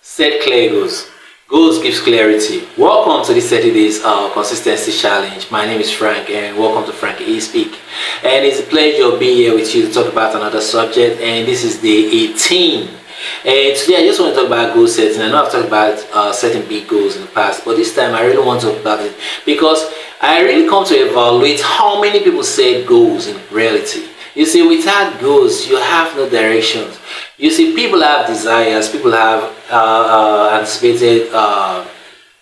Set clear goals. Goals gives clarity. Welcome to this 30 days consistency challenge. My name is Frank and welcome to FrankyEspeak. And it's a pleasure being here with you to talk about another subject, and this is day 18. And today I just want to talk about goal setting. I know I've talked about setting big goals in the past, but this time I really want to talk about it because I really come to evaluate how many people set goals in reality. You see, without goals, you have no directions. You see, people have desires, people have anticipated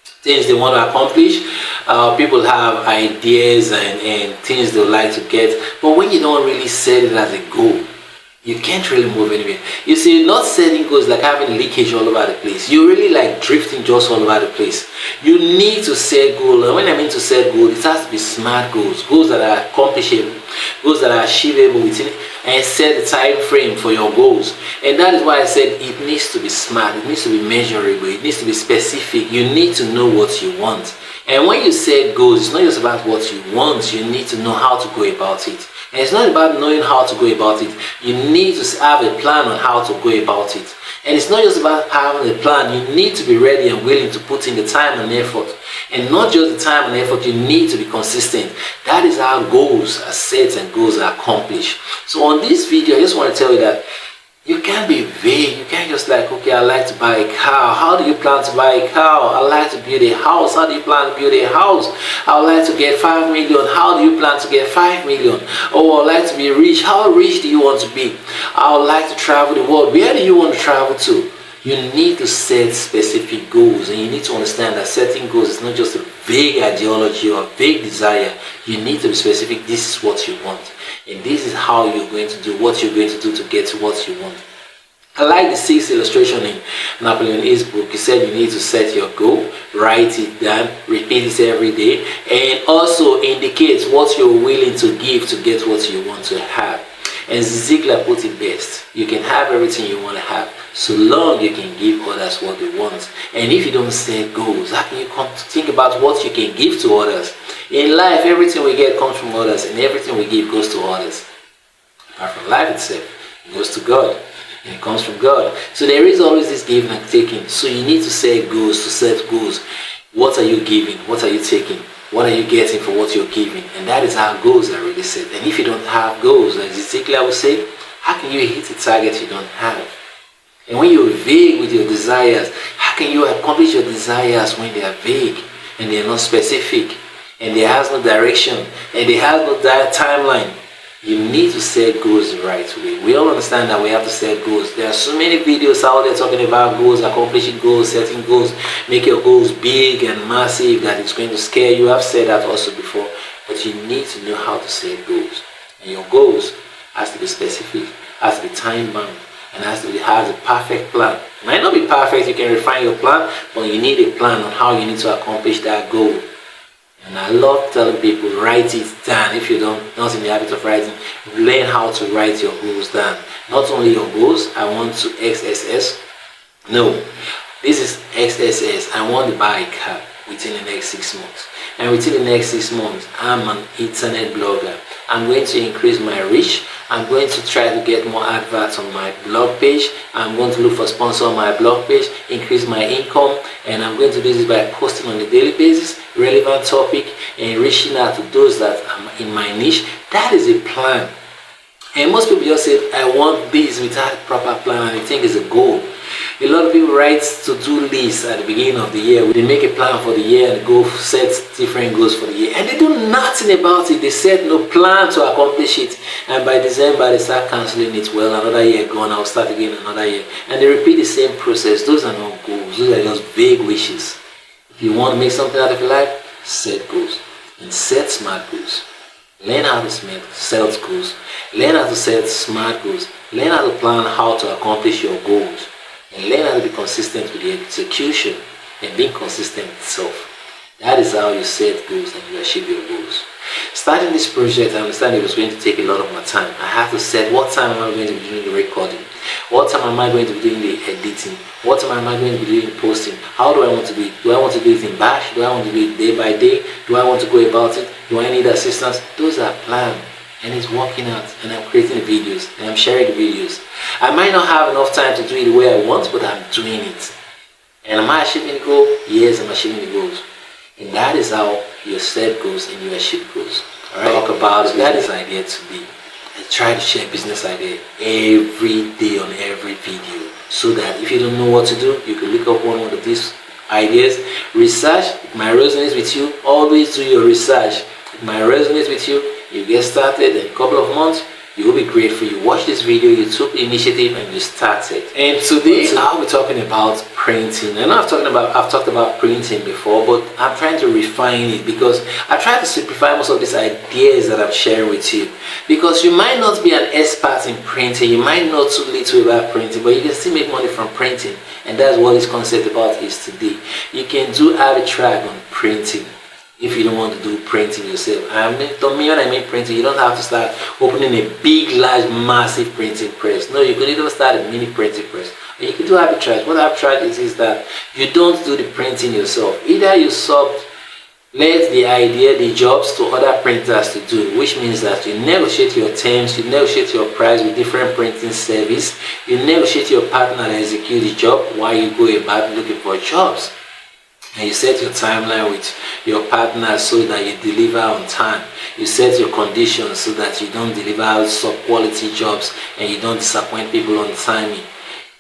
things they want to accomplish, people have ideas and things they would like to get, but when you don't really set it as a goal, you can't really move anywhere. You see, not setting goals like having leakage all over the place. You're really like drifting just all over the place. You need to set goals, and when I mean to set goals, it has to be smart goals, goals that are accomplishable, goals that are achievable within, and set the time frame for your goals. And that is why I said it needs to be smart, it needs to be measurable, it needs to be specific. You need to know what you want. And when you set goals, it's not just about what you want, you need to know how to go about it. And it's not about knowing how to go about it, you need to have a plan on how to go about it. And it's not just about having a plan, you need to be ready and willing to put in the time and effort. And not just the time and effort, you need to be consistent. That is how goals are set and goals are accomplished. So on this video, I just want to tell you that you can't be vague. You can't just like, okay, I like to buy a car. How do you plan to buy a car? I like to build a house. How do you plan to build a house? I would like to get 5 million. How do you plan to get 5 million? Oh, I would like to be rich. How rich do you want to be? I would like to travel the world. Where do you want to travel to? You need to set specific goals, and you need to understand that setting goals is not just a vague ideology or a vague desire. You need to be specific. This is what you want, and this is how you're going to do what you're going to do to get to what you want. I like the 6th illustration in Napoleon Hill's book. He said you need to set your goal, write it down, repeat it every day, and also indicate what you're willing to give to get what you want to have. And Ziegler put it best: you can have everything you want to have, so long you can give others what they want. And if you don't set goals, how can you come to think about what you can give to others? In life, everything we get comes from others, and everything we give goes to others. Apart from life itself, it goes to God, and it comes from God. So there is always this giving and taking. So you need to set goals. To set goals, what are you giving? What are you taking? What are you getting for what you're giving? And that is how goals are really set. And if you don't have goals, as Ezekiel would say, how can you hit a target you don't have? And when you're vague with your desires, how can you accomplish your desires when they are vague and they are not specific and there has no direction and they have no timeline? You need to set goals the right way. We all understand that we have to set goals. There are so many videos out there talking about goals, accomplishing goals, setting goals, make your goals big and massive that it's going to scare you. I've said that also before, but you need to know how to set goals. And your goals has to be specific, has to be time bound, and has a perfect plan. It might not be perfect, you can refine your plan, but you need a plan on how you need to accomplish that goal. And I love telling people, write it down. If you not in the habit of writing, learn how to write your goals down. Not only your goals, I want to XSS. No, this is XSS. I want to buy a car within the next 6 months. And within the next 6 months, I'm an internet blogger. I'm going to increase my reach. I'm going to try to get more adverts on my blog page. I'm going to look for sponsors on my blog page, increase my income, and I'm going to do this by posting on a daily basis, relevant topic, and reaching out to those that are in my niche. That is a plan. And most people just say, I want this without a proper plan, and they think it's a goal. A lot of people write to-do lists at the beginning of the year. They make a plan for the year and go set different goals for the year. And they do nothing about it. They set no plan to accomplish it. And by December, they start cancelling it. Well, another year gone, I'll start again another year. And they repeat the same process. Those are not goals. Those are just vague wishes. If you want to make something out of your life, set goals. And set smart goals. Learn how to set goals. Learn how to set smart goals. Learn how to plan how to accomplish your goals. And learn how to be consistent with the execution and being consistent itself. That is how you set goals and you achieve your goals. Starting this project, I understand it was going to take a lot of my time. I had to set what time am I going to be doing the recording, what time am I going to be doing the editing, what time am I going to be doing the posting, how do I want to do it? Do I want to do it in batch? Do I want to do it day by day? Do I want to go about it? Do I need assistance? Those are planned. And it's working out, and I'm creating the videos and I'm sharing the videos. I might not have enough time to do it the way I want, but I'm doing it. And am I achieving the goal? Yes, I'm achieving the goals. And that is how your set goals and you achieve goals. Alright, talk about business idea today. I try to share business idea every day on every video, so that if you don't know what to do, you can look up one of these ideas, research. It might resonate with you. Always do your research. It might resonate with you. You get started in a couple of months, you will be grateful. You watch this video, you took the initiative, and you started. And today I'll be talking about printing. And I've talked about printing before, but I'm trying to refine it, because I try to simplify most of these ideas that I'm sharing with you. Because you might not be an expert in printing, you might know too little about printing, but you can still make money from printing. And that's what this concept about is today. You can do arbitrage on printing. If you don't want to do printing yourself, when I mean printing, you don't have to start opening a big, large, massive printing press. No, you can either start a mini printing press, or you can do arbitrage. What arbitrage is that you don't do the printing yourself. Either you let the idea, the jobs to other printers to do, which means that you negotiate your terms, you negotiate your price with different printing service, you negotiate your partner to execute the job while you go about looking for jobs. And you set your timeline with your partner so that you deliver on time. You set your conditions so that you don't deliver sub-quality jobs and you don't disappoint people on timing.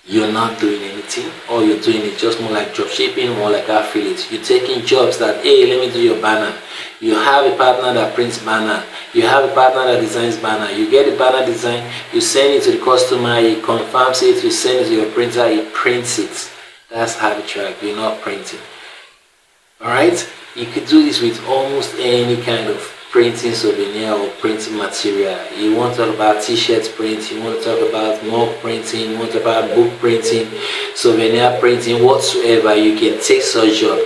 You're not doing anything. All you're doing is just more like dropshipping, more like affiliates. You're taking jobs that, hey, let me do your banner. You have a partner that prints banner. You have a partner that designs banner. You get the banner design, you send it to the customer, he confirms it, you send it to your printer, he prints it. That's arbitrage. You're not printing. Alright, you could do this with almost any kind of printing souvenir or printing material. You want to talk about t-shirt print, you want to talk about mug printing, you want to talk about book printing, souvenir printing, whatsoever. You can take such job.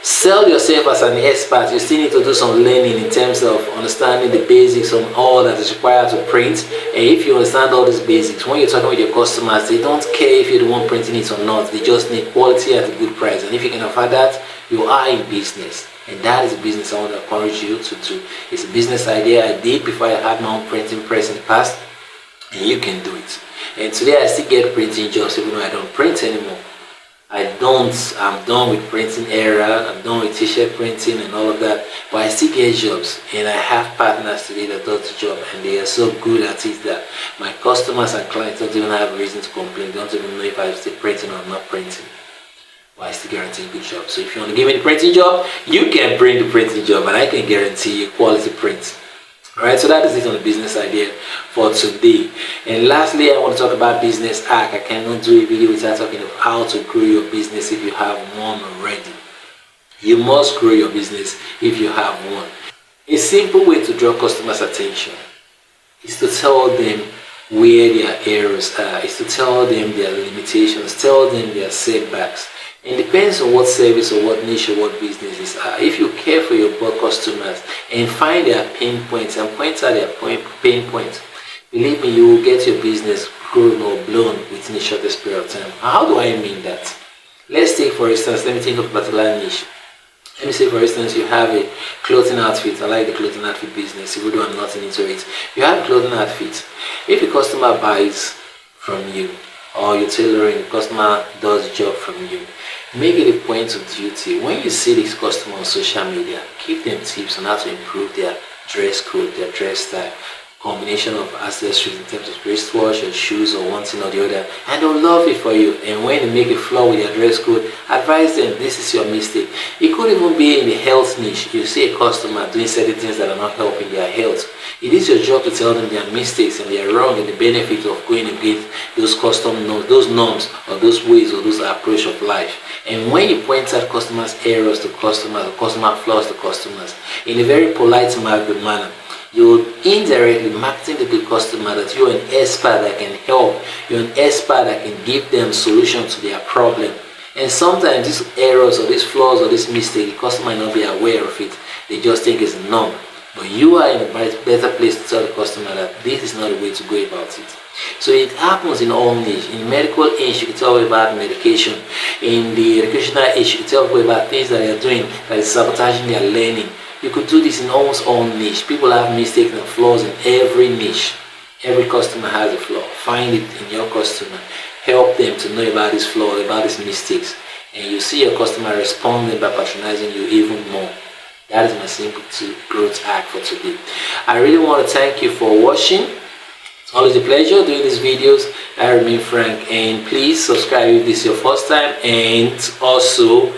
Sell yourself as an expert. You still need to do some learning in terms of understanding the basics on all that is required to print. And if you understand all these basics, when you're talking with your customers, they don't care if you're the one printing it or not. They just need quality at a good price. And if you can afford that, you are in business. And that is a business I want to encourage you to do. It's a business idea I did before I had my own printing press in the past, and you can do it. And today I still get printing jobs even though I don't print anymore. I'm done with printing era, I'm done with t-shirt printing and all of that, but I still get jobs, and I have partners today that do the job, and they are so good at it that my customers and clients don't even have a reason to complain. They don't even know if I'm still printing or I'm not printing. But I still guarantee a good job. So if you want to give me the printing job, you can bring the printing job, and I can guarantee you quality print. Alright, so that is it on the business idea for today. And lastly, I want to talk about business hack. I cannot do a video without talking about how to grow your business if you have one already. You must grow your business if you have one. A simple way to draw customers' attention is to tell them where their errors are, is to tell them their limitations, tell them their setbacks. It depends on what service or what niche or what businesses are. If you care for your customers and find their pain points and point out their pain points, believe me, you will get your business grown or blown within the shortest period of time. How do I mean that? Let's take, for instance, let me think of a particular niche. Let me say, for instance, you have a clothing outfit. I like the clothing outfit business, even though I'm not into it. You have a clothing outfit. If a customer buys from you, or you're tailoring, the customer does the job from you, make it a point of duty. When you see this customer on social media, give them tips on how to improve their dress code, their dress style, combination of accessories in terms of wristwatch or shoes or one thing or the other, and they'll love it for you. And when they make a flaw with their dress code, advise them this is your mistake. It could even be in the health niche. You see a customer doing certain things that are not helping their health. It is your job to tell them their mistakes and they are wrong, and the benefit of going against those custom norms, those norms or those ways or those approach of life. And when you point out customers' errors to customers, or customer flaws to customers, in a very polite manner, you're indirectly marketing to the customer that you're an expert that can help. You're an expert that can give them solutions to their problem. And sometimes these errors or these flaws or this mistake, the customer might not be aware of it. They just think it's a norm. But you are in a better place to tell the customer that this is not the way to go about it. So it happens in all niche. In medical niche, you can tell about medication. In the educational niche, you can tell people about things that they are doing that is sabotaging their learning. You could do this in almost all niche. People have mistakes and flaws in every niche. Every customer has a flaw. Find it in your customer. help them to know about this flaw, about these mistakes, and you see your customer responding by patronizing you even more. That is my simple growth hack for today. I really want to thank you for watching. It's always a pleasure doing these videos. I remain Frank, and please subscribe if this is your first time, and also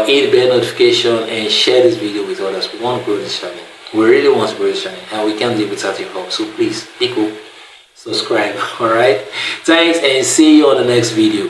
hit the bell notification and share this video with others. We want to grow this channel. We really want to grow this channel, and we can't live without your help. So please, be cool, subscribe. Alright, thanks, and see you on the next video.